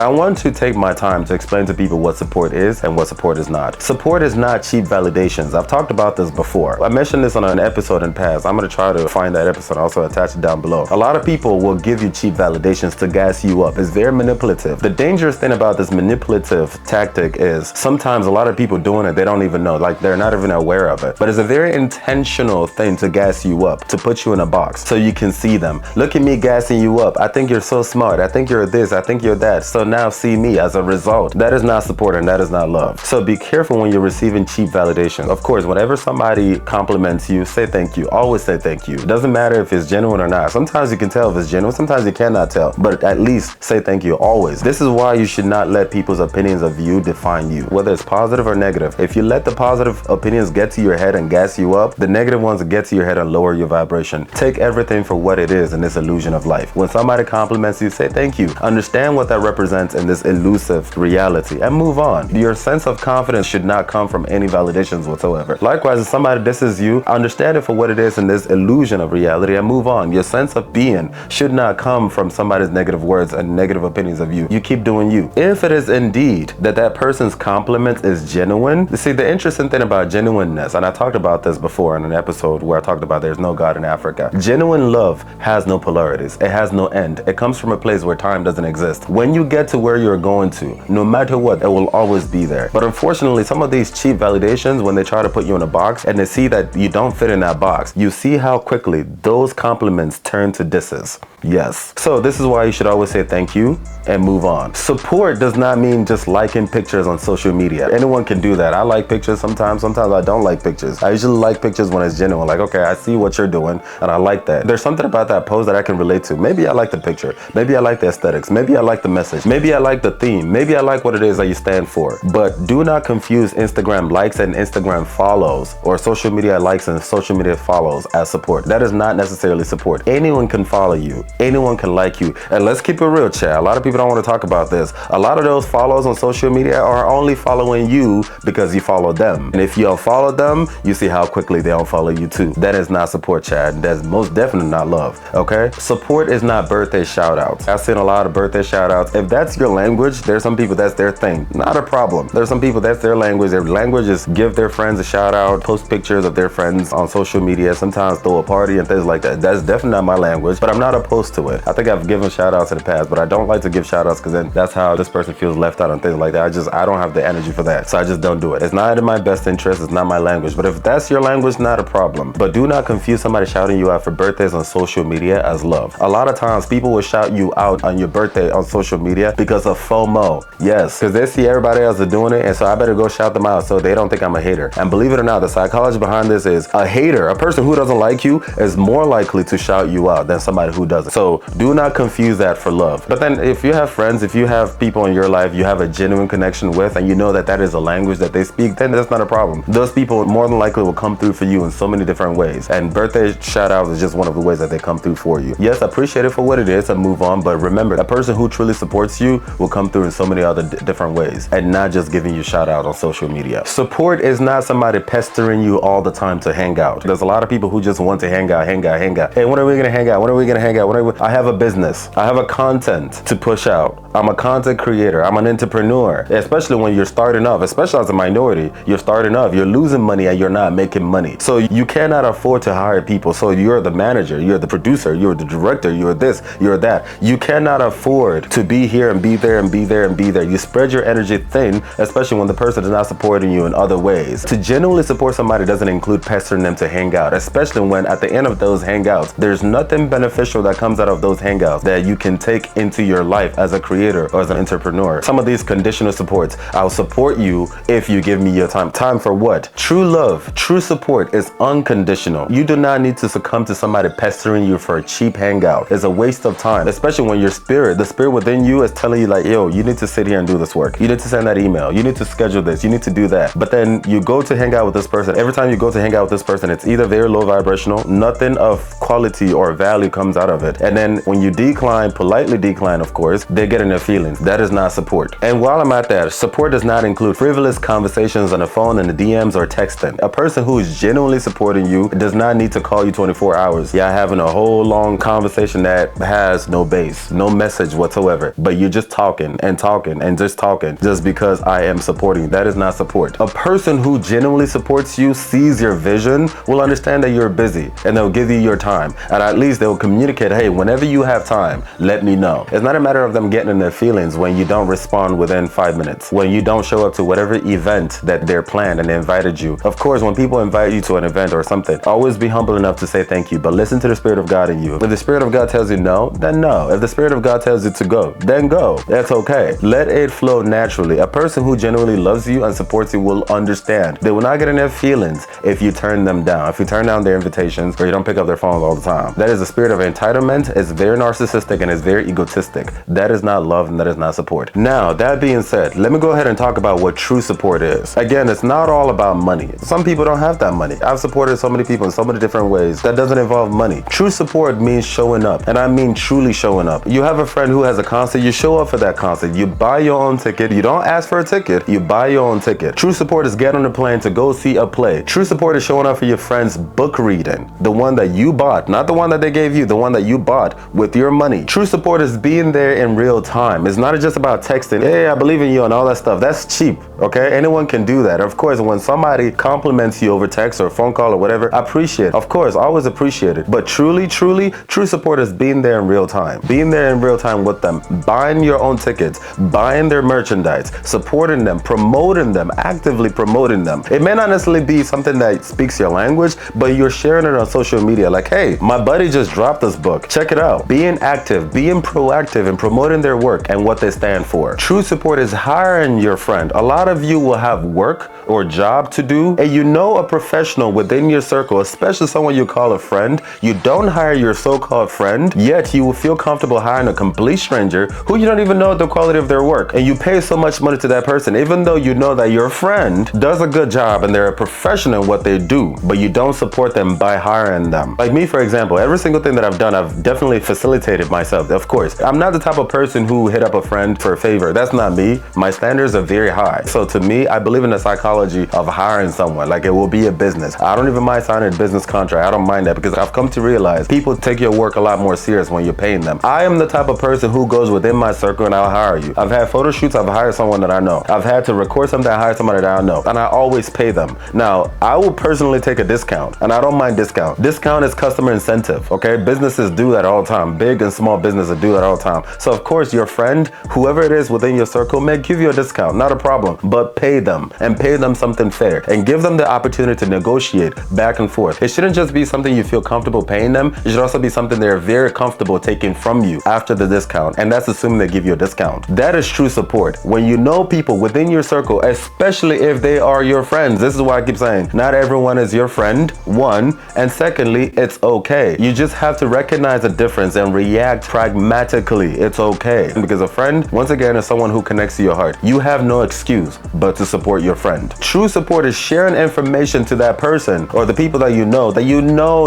I want to take my time to explain to people what support is and what support is not. Support is not cheap validations. I've talked about this before. I mentioned this on an episode in the past. I'm going to try to find that episode, also attach it down below. A lot of people will give you cheap validations to gas you up. It's very manipulative. The dangerous thing about this manipulative tactic is sometimes a lot of people doing it, they don't even know, like they're not even aware of it. But it's a very intentional thing to gas you up, to put you in a box so you can see them. Look at me gassing you up. I think you're so smart. I think you're this. I think you're that. So now see me as a result. That is not support and that is not love. So be careful when you're receiving cheap validation. Of course, whenever somebody compliments you, say thank you. Always say thank you. It doesn't matter if it's genuine or not. Sometimes you can tell if it's genuine. Sometimes you cannot tell. But at least say thank you always. This is why you should not let people's opinions of you define you, whether it's positive or negative. If you let the positive opinions get to your head and gas you up, the negative ones get to your head and lower your vibration. Take everything for what it is in this illusion of life. When somebody compliments you, say thank you. Understand what that represents in this elusive reality and move on. Your sense of confidence should not come from any validations whatsoever. Likewise, if somebody disses you, understand it for what it is in this illusion of reality and move on. Your sense of being should not come from somebody's negative words and negative opinions of you. You keep doing you. If it is indeed that person's compliment is genuine, you see, the interesting thing about genuineness, and I talked about this before in an episode where I talked about there's no God in Africa. Genuine love has no polarities. It has no end. It comes from a place where time doesn't exist. When you get to where you're going to, no matter what, it will always be there. But unfortunately, some of these cheap validations, when they try to put you in a box and they see that you don't fit in that box, you see how quickly those compliments turn to disses. Yes. So this is why you should always say thank you and move on. Support does not mean just liking pictures on social media. Anyone can do that. I like pictures sometimes I don't like pictures. I usually like pictures when it's genuine. Like, okay, I see what you're doing and I like that. There's something about that pose that I can relate to. Maybe I like the picture. Maybe I like the aesthetics. Maybe I like the message. Maybe I like the theme. Maybe I like what it is that you stand for. But do not confuse Instagram likes and Instagram follows or social media likes and social media follows as support. That is not necessarily support. Anyone can follow you. Anyone can like you. And let's keep it real, chat. A lot of people don't want to talk about this. A lot of those follows on social media are only following you because you follow them. And if you unfollow them, you see how quickly they unfollow you too. That is not support, chat. That's most definitely not love. Okay? Support is not birthday shout outs. I've seen a lot of birthday shout outs. If that's your language, there's some people that's their thing. Not a problem. There's some people that's their language. Their language is give their friends a shout out, post pictures of their friends on social media, sometimes throw a party and things like that. That's definitely not my language, but I'm not opposed to it. I think I've given shout outs in the past, but I don't like to give shout outs because then that's how this person feels left out and things like that. I don't have the energy for that. So I just don't do it. It's not in my best interest. It's not my language. But if that's your language, not a problem. But do not confuse somebody shouting you out for birthdays on social media as love. A lot of times people will shout you out on your birthday on social media because of FOMO. Yes, because they see everybody else is doing it, and so I better go shout them out so they don't think I'm a hater. And believe it or not, the psychology behind this is a hater, a person who doesn't like you, is more likely to shout you out than somebody who doesn't. So do not confuse that for love. But then if you have friends, if you have people in your life you have a genuine connection with, and you know that that is a language that they speak, then that's not a problem. Those people more than likely will come through for you in so many different ways. And birthday shout outs is just one of the ways that they come through for you. Yes, appreciate it for what it is and move on. But remember, a person who truly supports you will come through in so many other different ways and not just giving you shout out on social media. Support is not somebody pestering you all the time to hang out. There's a lot of people who just want to hang out. Hey, when are we gonna hang out? When are we gonna hang out? I have a business. I have a content to push out. I'm a content creator. I'm an entrepreneur. Especially when you're starting off, especially as a minority, you're starting off, you're losing money and you're not making money. So you cannot afford to hire people. So you're the manager, you're the producer, you're the director, you're this, you're that. You cannot afford to be here and be there and be there and be there. You spread your energy thin, especially when the person is not supporting you in other ways. To genuinely support somebody doesn't include pestering them to hang out, especially when at the end of those hangouts, there's nothing beneficial that comes out of those hangouts that you can take into your life as a creator or as an entrepreneur. Some of these conditional supports, I'll support you if you give me your time. Time for what? True love, true support is unconditional. You do not need to succumb to somebody pestering you for a cheap hangout. It's a waste of time, especially when your spirit, the spirit within you is telling you like, yo, you need to sit here and do this work. You need to send that email. You need to schedule this. You need to do that. But then you go to hang out with this person. Every time you go to hang out with this person, it's either very low vibrational, nothing of quality or value comes out of it. And then when you decline, politely decline, of course, they get in their feelings. That is not support. And while I'm at that, support does not include frivolous conversations on the phone and the DMs or texting. A person who is genuinely supporting you does not need to call you 24 hours. Yeah, having a whole long conversation that has no base, no message whatsoever, but you're just talking and talking and just talking just because I am supporting you. That is not support. A person who genuinely supports you, sees your vision, will understand that you're busy, and they'll give you your time. And at least they'll communicate, hey, whenever you have time, let me know. It's not a matter of them getting in their feelings when you don't respond within 5 minutes, when you don't show up to whatever event that they're planned and they invited you. Of course, when people invite you to an event or something, always be humble enough to say thank you, but listen to the Spirit of God in you. If the Spirit of God tells you no, then no. If the Spirit of God tells you to go, then go. That's okay. Let it flow naturally. A person who genuinely loves you and supports you will understand. They will not get in their feelings if you turn them down, if you turn down their invitations or you don't pick up their phones all the time. That is a spirit of entitlement. It's very narcissistic and it's very egotistic. That is not love and that is not support. Now, that being said, let me go ahead and talk about what true support is. Again, it's not all about money. Some people don't have that money. I've supported so many people in so many different ways that doesn't involve money. True support means showing up, and I mean truly showing up. You have a friend who has a concert, you show up for that concert. You buy your own ticket. You don't ask for a ticket, you buy your own ticket. True support is get on the plane to go see a play. True support is showing up for your friend's book reading, the one that you bought, not the one that they gave you, the one that you bought with your money. True support is being there in real time. It's not just about texting, hey, I believe in you and all that stuff. That's cheap, okay? Anyone can do that. Of course, when somebody compliments you over text or phone call or whatever, appreciate it. Of course, always appreciate it. But truly, true support is being there in real time. Being there in real time with them, buying your own tickets, buying their merchandise, supporting them, promoting them, actively promoting them. It may not necessarily be something that speaks your language, but you're sharing it on social media. Like, hey, my buddy just dropped this book. Check it out. Being active, being proactive in promoting their work and what they stand for. True support is hiring your friend. A lot of you will have work or job to do, and you know a professional within your circle, especially someone you call a friend. You don't hire your so-called friend, yet you will feel comfortable hiring a complete stranger who you don't even know the quality of their work, and you pay so much money to that person, even though you know that your friend does a good job and they're a professional in what they do, but you don't support them by hiring them. Like me, for example, every single thing that I've done, I've definitely facilitated myself. Of course, I'm not the type of person who hit up a friend for a favor. That's not me. My standards are very high. So to me, I believe in the psychology of hiring someone. Like, it will be a business. I don't even mind signing a business contract. I don't mind that, because I've come to realize people take your work a lot more serious when you're paying them. I am the type of person who goes within my circle and I'll hire you. I've had photo shoots, I've hired someone that I know. I've had to record something, I hire somebody that I know, and I always pay them. Now, I will personally take a discount, and I don't mind discount. Discount is customer incentive, okay? Businesses do that all the time. Big and small businesses do that all the time. So of course, your friend, whoever it is within your circle, may give you a discount, not a problem, but pay them, and pay them something fair, and give them the opportunity to negotiate back and forth. It shouldn't just be something you feel comfortable paying them. It should also be something they're very comfortable taking from you after the discount, and that's assuming they give you a discount. That is true support. When you know people within your circle, especially if they are your friends. This is why I keep saying, not everyone is your friend, one, and secondly, it's okay. You just have to recognize the difference and react pragmatically. It's okay. Because a friend, once again, is someone who connects to your heart. You have no excuse but to support your friend. True support is sharing information to that person or the people that you know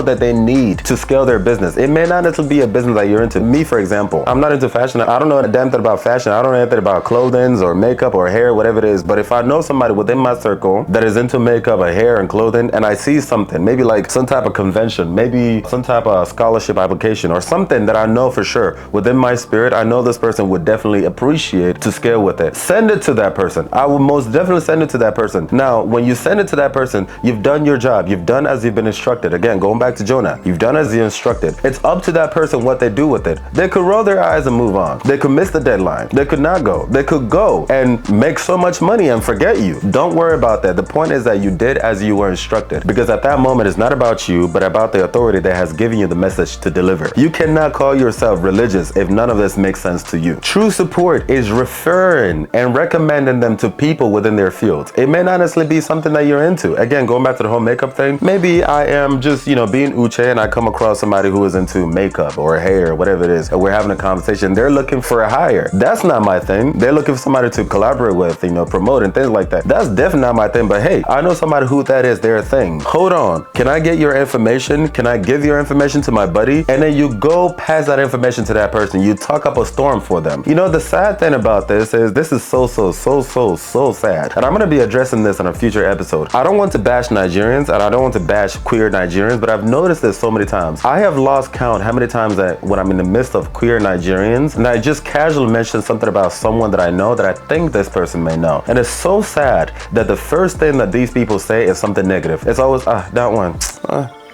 that they need to scale their business. It may not necessarily be a business that you're into. Me, for example, I'm not into fashion. I don't know a damn thing about fashion. I don't know anything about clothing or makeup or hair, whatever it is. But if I know somebody within my circle that is into makeup or hair and clothing, and I see something, maybe like some type of convention, maybe some type of scholarship application or something that I know for sure within my spirit, I know this person would definitely appreciate to scale with it. Send it to that person. I will most definitely send it to that person. Now, when you send it to that person, you've done your job. You've done as you've been instructed. Again, going back to Jonah, you've done as you're instructed. It's up to that person what they do with it. They could roll their eyes and move on. They could miss the deadline. They could not go. They could go and make so much money and forget you. Don't worry about that. The point is that you did as you were instructed, because at that moment it's not about you, but about the authority that has given you the message to deliver. You cannot call yourself religious if none of this makes sense to you. True support is referring and recommending them to people within their fields. It may not necessarily be something that you're into. Again, going back to the whole makeup thing, maybe I am just, being Uche and I come across somebody who is into makeup or hair or whatever it is, and we're having a conversation. They're looking for a hire. That's not my thing. They're looking for somebody to collaborate with, promote and things like that. That's definitely not my thing, but hey, I know somebody who that is their thing. Hold on. Can I get your information? Can I give your information to my buddy? And then you go pass that information to that person. You talk up a storm for them. The sad thing about this is this is so sad. And I'm going to be addressing this in a future episode. I don't want to bash Nigerians and I don't want to bash queer Nigerians, but I've noticed this so many times. I have lost count how many times that when I'm in the midst of queer Nigerians and I just just casually mention something about someone that I know that I think this person may know. And it's so sad that the first thing that these people say is something negative. It's always, that one.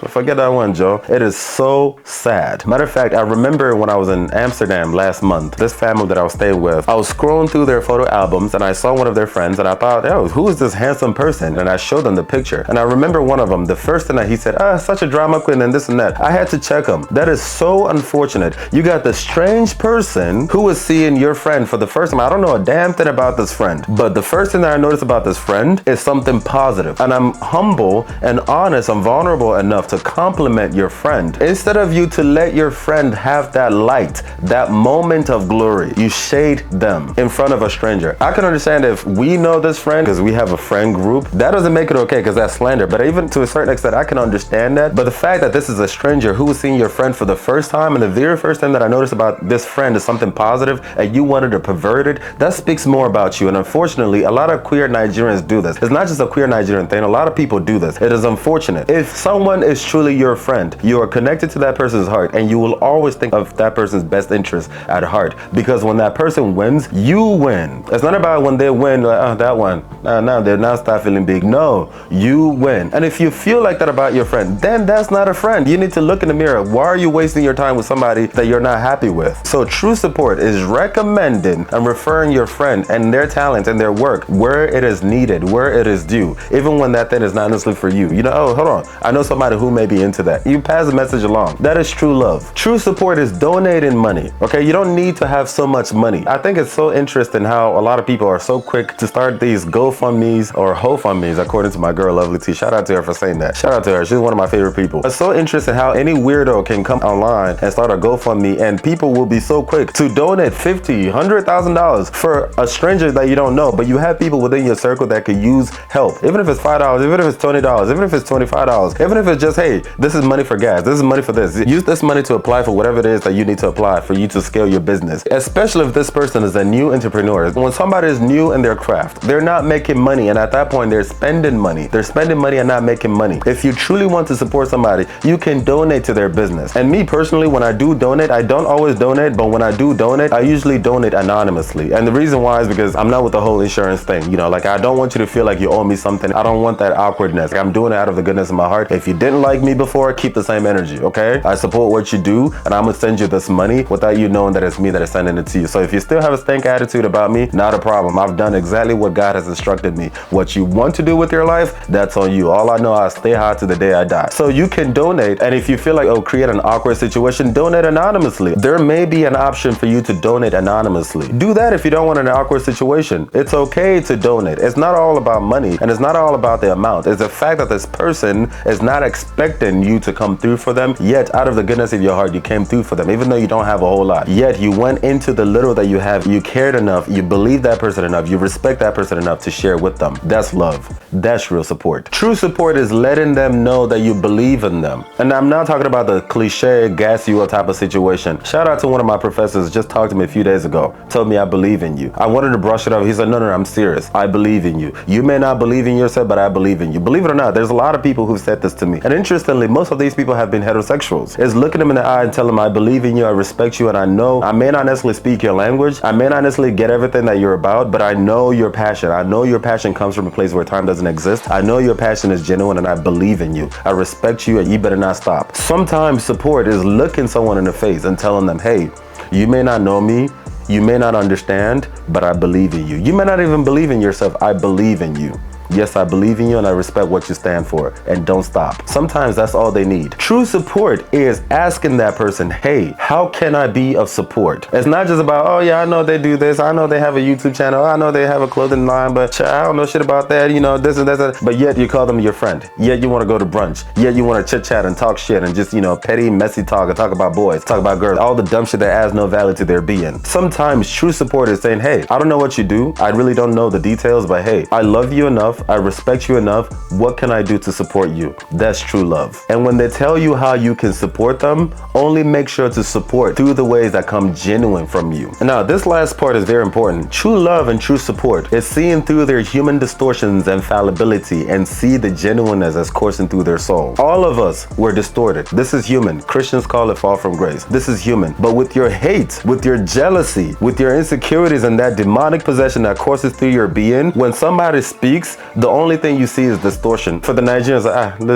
Forget that one, Joe. It is so sad. Matter of fact, I remember when I was in Amsterdam last month, this family that I was staying with, I was scrolling through their photo albums and I saw one of their friends and I thought, oh, who is this handsome person? And I showed them the picture. And I remember one of them, the first thing that he said, such a drama queen and this and that. I had to check him. That is so unfortunate. You got the strange person who is seeing your friend for the first time. I don't know a damn thing about this friend, but the first thing that I noticed about this friend is something positive. And I'm humble and honest and vulnerable enough to compliment your friend. Instead of you to let your friend have that light, that moment of glory, you shade them in front of a stranger. I can understand if we know this friend because we have a friend group, that doesn't make it okay because that's slander. But even to a certain extent, I can understand that. But the fact that this is a stranger who was seeing your friend for the first time, and the very first thing that I noticed about this friend is something positive, and you wanted to pervert it, that speaks more about you. And unfortunately, a lot of queer Nigerians do this. It's not just a queer Nigerian thing. A lot of people do this. It is unfortunate. If someone is truly your friend, you are connected to that person's heart, and you will always think of that person's best interest at heart, because when that person wins, you win. It's not about when they win, like, that one, now they're now start feeling big. No, you win. And if you feel like that about your friend, then that's not a friend. You need to look in the mirror. Why are you wasting your time with somebody that you're not happy with? So true support is recommending and referring your friend and their talents and their work where it is needed, where it is due, even when that thing is not necessarily for you. You know, oh, hold on, I know somebody who may be into that. You pass the message along. That is true love. True support is donating money. Okay, you don't need to have so much money. I think it's so interesting how a lot of people are so quick to start these GoFundMes or HoFundMes, according to my girl Lovely T. Shout out to her for saying that. Shout out to her. She's one of my favorite people. It's so interesting how any weirdo can come online and start a GoFundMe, and people will be so quick to donate $50,000, $100,000 for a stranger that you don't know, but you have people within your circle that could use help. Even if it's $5, even if it's $20, even if it's $25, even if it's just, hey, this is money for gas, this is money for this. Use this money to apply for whatever it is that you need to apply for you to scale your business, especially if this person is a new entrepreneur. When somebody is new in their craft, they're not making money, and at that point they're spending money. They're spending money and not making money. If you truly want to support somebody, you can donate to their business. And me personally, when I do donate, I don't always donate, but when I do donate, I usually donate anonymously. And the reason why is because I'm not with the whole insurance thing. You know, like, I don't want you to feel like you owe me something. I don't want that awkwardness. I'm doing it out of the goodness of my heart. If you didn't like me before, keep the same energy, okay? I support what you do, and I'm gonna send you this money without you knowing that it's me that is sending it to you. So if you still have a stank attitude about me, not a problem. I've done exactly what God has instructed me. What you want to do with your life, that's on you. All I know, I stay high to the day I die. So you can donate, and if you feel like, oh, create an awkward situation, donate anonymously. There may be an option for you to donate anonymously. Do that if you don't want an awkward situation. It's okay to donate. It's not all about money, and it's not all about the amount. It's the fact that this person is not expecting you to come through for them, yet out of the goodness of your heart, you came through for them, even though you don't have a whole lot. Yet you went into the little that you have, you cared enough, you believe that person enough, you respect that person enough to share with them. That's love. That's real support. True support is letting them know that you believe in them. And I'm not talking about the cliche, gas you up type of situation. Shout out to one of my professors, just talked to me a few days ago, told me I believe in you. I wanted to brush it off. He said, no, I'm serious. I believe in you. You may not believe in yourself, but I believe in you. Believe it or not, there's a lot of people who've said this to me. And interestingly, most of these people have been heterosexuals. It's looking them in the eye and telling them, I believe in you, I respect you, and I know I may not necessarily speak your language. I may not necessarily get everything that you're about, but I know your passion. I know your passion comes from a place where time doesn't exist. I know your passion is genuine, and I believe in you. I respect you, and you better not stop. Sometimes support is looking someone in the face and telling them, hey, you may not know me, you may not understand, but I believe in you. You may not even believe in yourself. I believe in you. Yes, I believe in you and I respect what you stand for, and don't stop. Sometimes that's all they need. True support is asking that person, hey, how can I be of support? It's not just about, oh yeah, I know they do this. I know they have a YouTube channel. I know they have a clothing line, but I don't know shit about that. You know, this and that. But yet you call them your friend. Yet you want to go to brunch. Yet you want to chit chat and talk shit and just, you know, petty, messy talk and talk about boys, talk about girls, all the dumb shit that adds no value to their being. Sometimes true support is saying, hey, I don't know what you do. I really don't know the details, but hey, I love you enough enough, I respect you enough, what can I do to support you? That's true love. And when they tell you how you can support them, only make sure to support through the ways that come genuine from you. Now, this last part is very important. True love and true support is seeing through their human distortions and fallibility and see the genuineness as coursing through their soul. All of us were distorted. This is human. Christians call it fall from grace. This is human. But with your hate, with your jealousy, with your insecurities and that demonic possession that courses through your being, when somebody speaks, the only thing you see is distortion. For the Nigerians,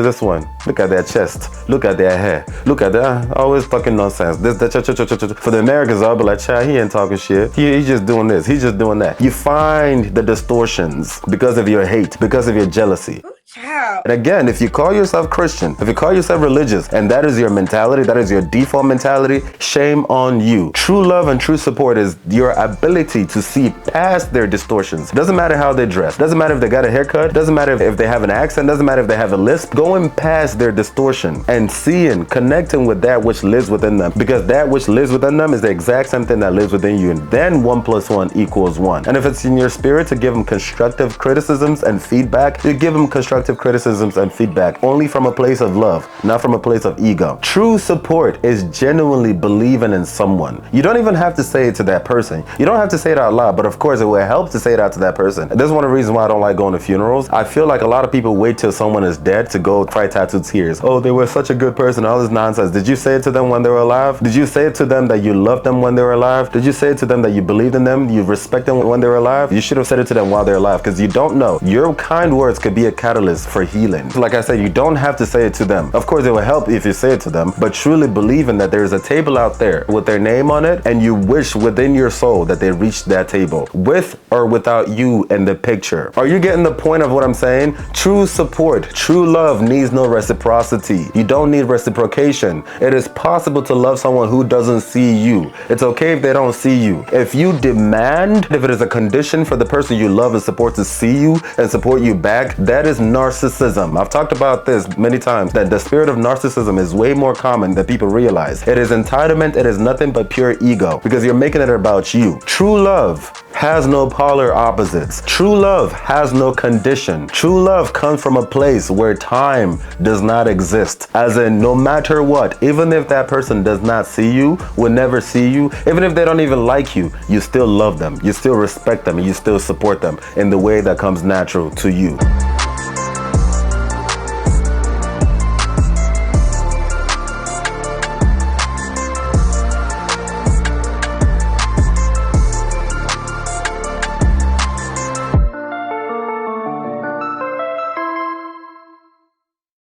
this one. Look at that chest. Look at that hair. Look at that. Always talking nonsense. For the Americans, I'll be like, child, he ain't talking shit. He's just doing this. He's just doing that. You find the distortions because of your hate, because of your jealousy. And again, if you call yourself Christian, if you call yourself religious, and that is your mentality, that is your default mentality, shame on you. True love and true support is your ability to see past their distortions. Doesn't matter how they dress. Doesn't matter if they got a haircut. Doesn't matter if they have an accent. Doesn't matter if they have a lisp. Going past their distortion and seeing, connecting with that which lives within them. Because that which lives within them is the exact same thing that lives within you. And then 1 + 1 = 1. And if it's in your spirit to give them constructive criticisms and feedback, you give them constructive criticisms and feedback only from a place of love, not from a place of ego. True support is genuinely believing in someone. You don't even have to say it to that person. You don't have to say it out loud, but of course it will help to say it out to that person. This is one of the reasons why I don't like going to funerals. I feel like a lot of people wait till someone is dead to go cry tattooed tears. Oh, they were such a good person, all this nonsense. Did you say it to them when they were alive? Did you say it to them that you loved them when they were alive? Did you say it to them that you believed in them, you respect them when they were alive? You should have said it to them while they're alive, because you don't know. Your kind words could be a catalyst for healing. Like I said, you don't have to say it to them. Of course, it will help if you say it to them, but truly believing that there's a table out there with their name on it, and you wish within your soul that they reached that table, with or without you in the picture. Are you getting the point of what I'm saying? True support, true love needs no reciprocity. You don't need reciprocation. It is possible to love someone who doesn't see you. It's okay if they don't see you. If you demand, if it is a condition for the person you love and support to see you and support you back, that is narcissism. I've talked about this many times, that the spirit of narcissism is way more common than people realize. It is entitlement. It is nothing but pure ego, because you're making it about you. True love has no polar opposites. True love has no condition. True love comes from a place where time does not exist. As in, no matter what, even if that person does not see you, will never see you, even if they don't even like you, you still love them, you still respect them, and you still support them in the way that comes natural to you.